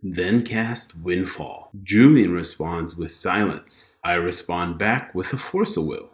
then cast Windfall. Julian responds with Silence. I respond back with a Force of Will.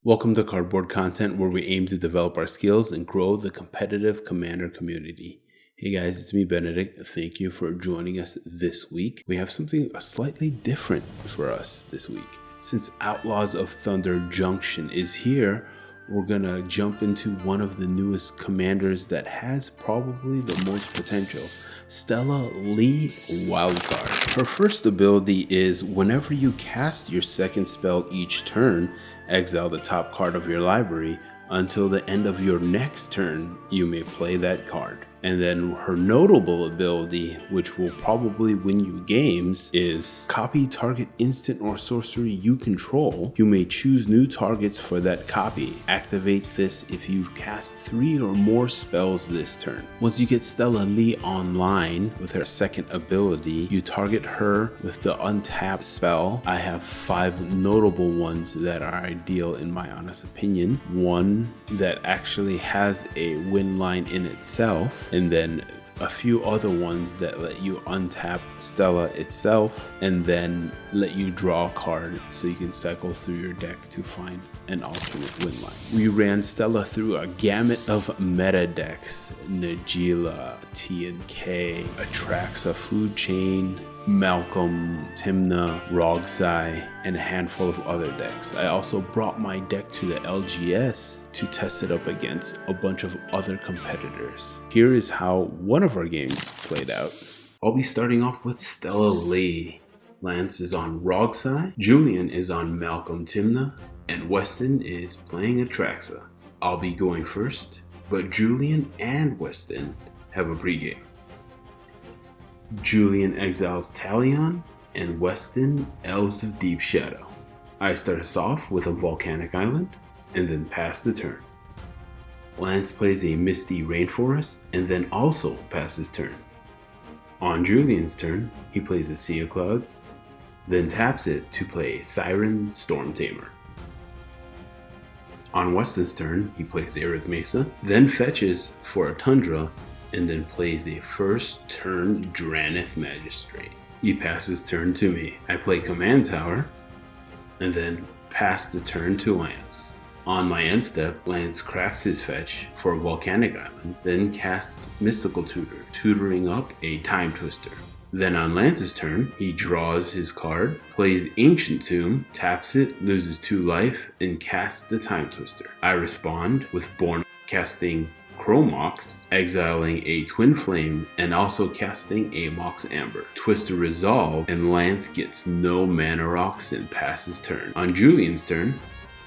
Welcome to Cardboard Content, where we aim to develop our skills and grow the competitive Commander community. Hey guys, it's me, Benedict. Thank you for joining us this week. We have something slightly different for us this week. Since Outlaws of Thunder Junction is here, we're gonna jump into one of the newest commanders that has probably the most potential, Stella Lee Wildcard. Her first ability is whenever you cast your second spell each turn, exile the top card of your library. Until the end of your next turn, you may play that card. And then her notable ability, which will probably win you games, is copy target instant or sorcery you control. You may choose new targets for that copy. Activate this if you've cast 3 or more spells this turn. Once you get Stella Lee online with her second ability, you target her with the untapped spell. I have 5 notable ones that are ideal in my honest opinion. One that actually has a win line in itself, and then a few other ones that let you untap Stella itself and then let you draw a card so you can cycle through your deck to find an alternate win line. We ran Stella through a gamut of meta decks: Najila, T&K, Atraxa Food Chain, Malcolm, Tymna, Darkside, and a handful of other decks. I also brought my deck to the LGS to test it up against a bunch of other competitors. Here is how one of our games played out. I'll be starting off with Stella Lee. Lance is on Darkside, Julian is on Malcolm Tymna, and Weston is playing Atraxa. I'll be going first, but Julian and Weston have a pregame. Julian exiles Talion, and Weston Elves of Deep Shadow. I start us off with a Volcanic Island, and then pass the turn. Lance plays a Misty Rainforest, and then also passes turn. On Julian's turn, he plays a Sea of Clouds, then taps it to play a Siren Storm Tamer. On Weston's turn, he plays Arid Mesa, then fetches for a Tundra, and then plays a first turn Drannith Magistrate. He passes turn to me. I play Command Tower, and then pass the turn to Lance. On my end step, Lance cracks his fetch for a Volcanic Island, then casts Mystical Tutor, tutoring up a Time Twister. Then on Lance's turn, he draws his card, plays Ancient Tomb, taps it, loses 2 life, and casts the Time Twister. I respond with Born, casting Chromox, exiling a Twin Flame, and also casting a Mox Amber. Twister resolve, and Lance gets no mana rocks and passes turn. On Julian's turn,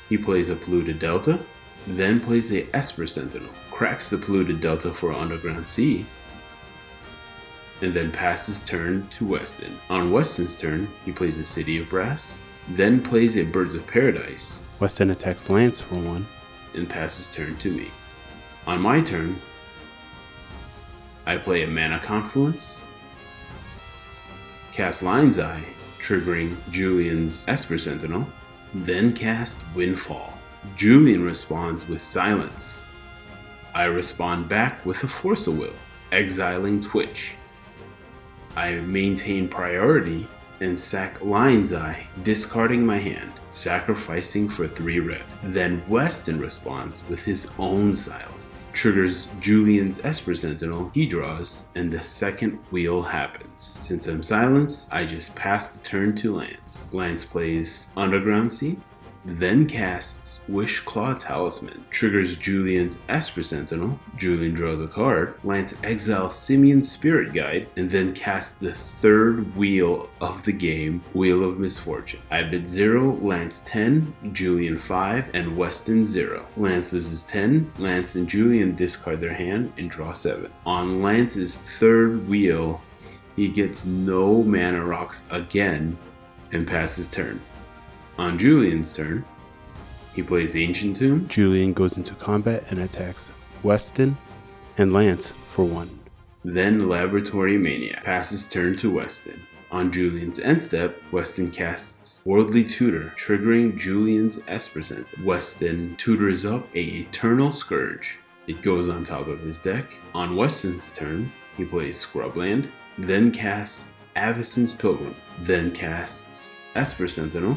he plays a Polluted Delta, then plays a Esper Sentinel, cracks the Polluted Delta for Underground Sea, and then passes turn to Weston. On Weston's turn, he plays a City of Brass, then plays a Birds of Paradise. Weston attacks Lance for 1, and passes turn to me. On my turn, I play a Mana Confluence, cast Lion's Eye, triggering Julian's Esper Sentinel, then cast Windfall. Julian responds with Silence. I respond back with a Force of Will, exiling Twitch. I maintain priority and sack Lion's Eye, discarding my hand, sacrificing for 3 red. Then Weston responds with his own Silence. Triggers Julian's Esper Sentinel, he draws, and the second wheel happens. Since I'm silenced, I just pass the turn to Lance. Lance plays Underground Sea, then casts Wishclaw Talisman, triggers Julian's Esper Sentinel, Julian draws a card, Lance exiles Simeon's Spirit Guide, and then casts the third wheel of the game, Wheel of Misfortune. I bid 0, Lance 10, Julian 5, and Weston 0. Lance loses 10, Lance and Julian discard their hand and draw 7. On Lance's third wheel, he gets no mana rocks again and passes turn. On Julian's turn, he plays Ancient Tomb. Julian goes into combat and attacks Weston and Lance for 1. Then Laboratory Maniac passes turn to Weston. On Julian's end step, Weston casts Worldly Tutor, triggering Julian's Esper Sentinel. Weston tutors up a Eternal Scourge. It goes on top of his deck. On Weston's turn, he plays Scrubland, then casts Avacyn's Pilgrim, then casts Esper Sentinel,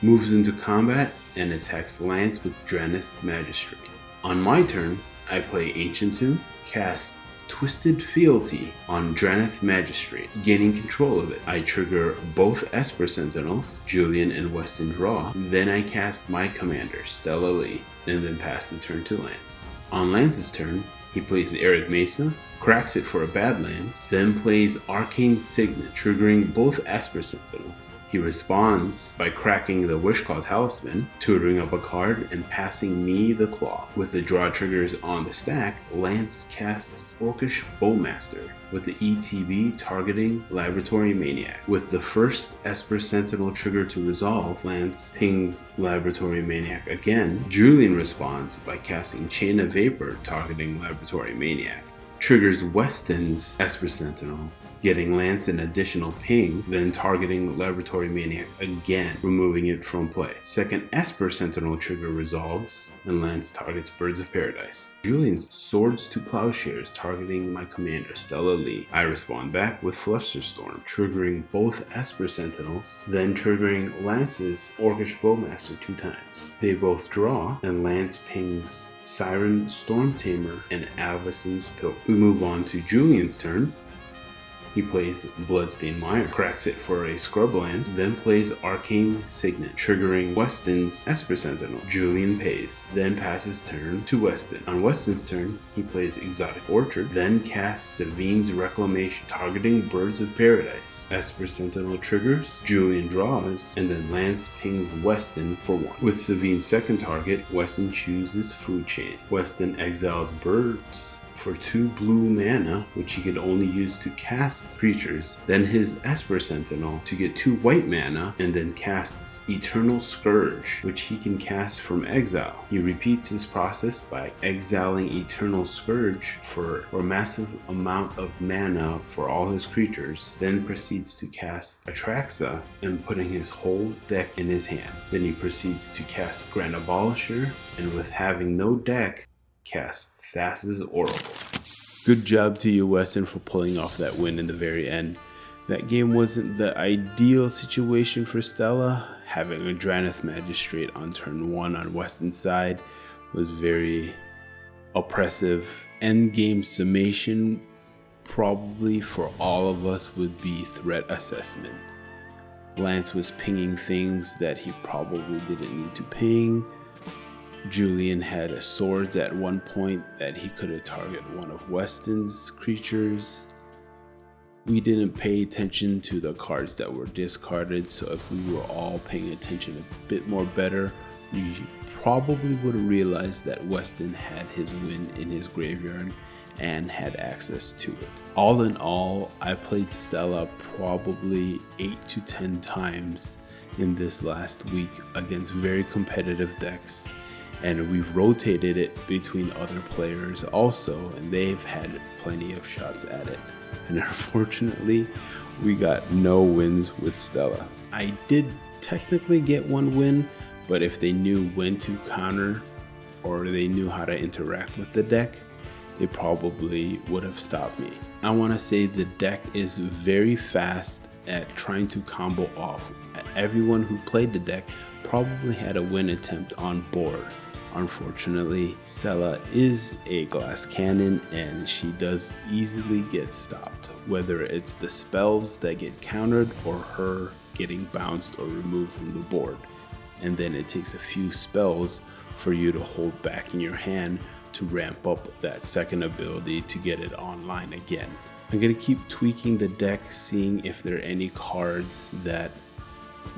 moves into combat, and attacks Lance with Draneth Magistrate. On my turn, I play Ancient Tomb, cast Twisted Fealty on Draneth Magistrate, gaining control of it. I trigger both Esper Sentinels, Julian and Weston draw, then I cast my commander, Stella Lee, and then pass the turn to Lance. On Lance's turn, he plays Arid Mesa, cracks it for a Badlands, then plays Arcane Signet, triggering both Esper Sentinels. He responds by cracking the Wishclaw Talisman, tutoring up a card, and passing me the Claw. With the draw triggers on the stack, Lance casts Orcish Bowmaster, with the ETB targeting Laboratory Maniac. With the first Esper Sentinel trigger to resolve, Lance pings Laboratory Maniac again. Julian responds by casting Chain of Vapor targeting Laboratory Maniac. Triggers Weston's Esper Sentinel, getting Lance an additional ping, then targeting Laboratory Maniac again, removing it from play. Second Esper Sentinel trigger resolves, and Lance targets Birds of Paradise. Julian's Swords to Plowshares targeting my commander, Stella Lee. I respond back with Flusterstorm, triggering both Esper Sentinels, then triggering Lance's Orcish Bowmaster 2 times. They both draw, and Lance pings Siren Storm Tamer and Avacyn's Pilgrim. We move on to Julian's turn. He plays Bloodstained Mire, cracks it for a Scrubland, then plays Arcane Signet, triggering Weston's Esper Sentinel. Julian pays, then passes turn to Weston. On Weston's turn, he plays Exotic Orchard, then casts Sevine's Reclamation, targeting Birds of Paradise. Esper Sentinel triggers, Julian draws, and then Lance pings Weston for 1. With Sevine's second target, Weston chooses Food Chain. Weston exiles Birds for 2 blue mana, which he could only use to cast creatures, then his Esper Sentinel to get 2 white mana, and then casts Eternal Scourge, which he can cast from exile. He repeats his process by exiling Eternal Scourge for a massive amount of mana for all his creatures, then proceeds to cast Atraxa and putting his whole deck in his hand. Then he proceeds to cast Grand Abolisher, and with having no deck, cast Thassa's Oracle. Good job to you, Weston, for pulling off that win in the very end. That game wasn't the ideal situation for Stella. Having a Draneth Magistrate on turn 1 on Weston's side was very oppressive. Endgame summation probably for all of us would be Threat Assessment. Lance was pinging things that he probably didn't need to ping. Julian had swords at one point that he could have targeted one of Weston's creatures. We didn't pay attention to the cards that were discarded, so if we were all paying attention a bit more better, we probably would have realized that Weston had his win in his graveyard and had access to it. All in all, I played Stella probably 8 to 10 times in this last week against very competitive decks. And we've rotated it between other players also, and they've had plenty of shots at it. And unfortunately, we got no wins with Stella. I did technically get 1 win, but if they knew when to counter or they knew how to interact with the deck, they probably would have stopped me. I want to say the deck is very fast at trying to combo off. Everyone who played the deck probably had a win attempt on board. Unfortunately, Stella is a glass cannon and she does easily get stopped, whether it's the spells that get countered or her getting bounced or removed from the board. And then it takes a few spells for you to hold back in your hand to ramp up that second ability to get it online again. I'm going to keep tweaking the deck, seeing if there are any cards that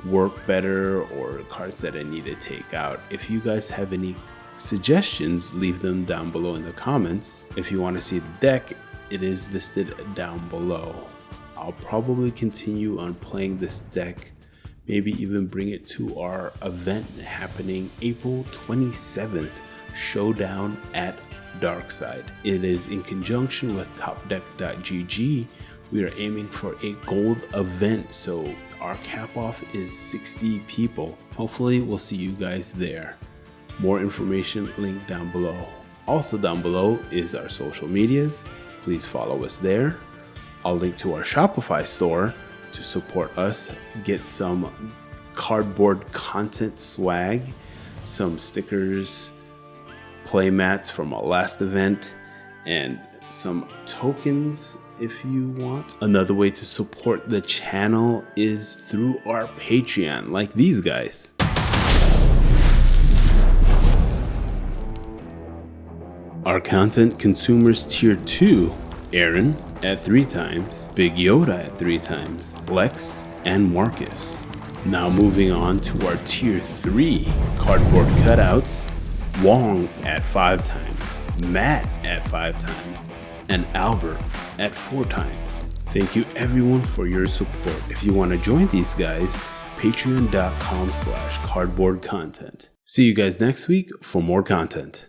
work better or cards that I need to take out. If you guys have any suggestions, leave them down below in the comments. If you want to see the deck, it is listed down below. I'll probably continue on playing this deck, maybe even bring it to our event happening April 27th, Showdown at Darkside. It is in conjunction with topdeck.gg, We are aiming for a gold event, so our cap off is 60 people. Hopefully we'll see you guys there. More information linked down below. Also down below is our social medias. Please follow us there. I'll link to our Shopify store to support us, get some cardboard content swag, some stickers, play mats from our last event, and some tokens if you want. Another way to support the channel is through our Patreon, like these guys. Our content consumers tier 2, Aaron at 3 times, Big Yoda at 3 times, Lex and Marcus. Now moving on to our tier 3 cardboard cutouts, Wong at 5 times, Matt at 5 times, and Albert at 4 times. Thank you everyone for your support. If you want to join these guys, patreon.com/cardboardcontent. See you guys next week for more content.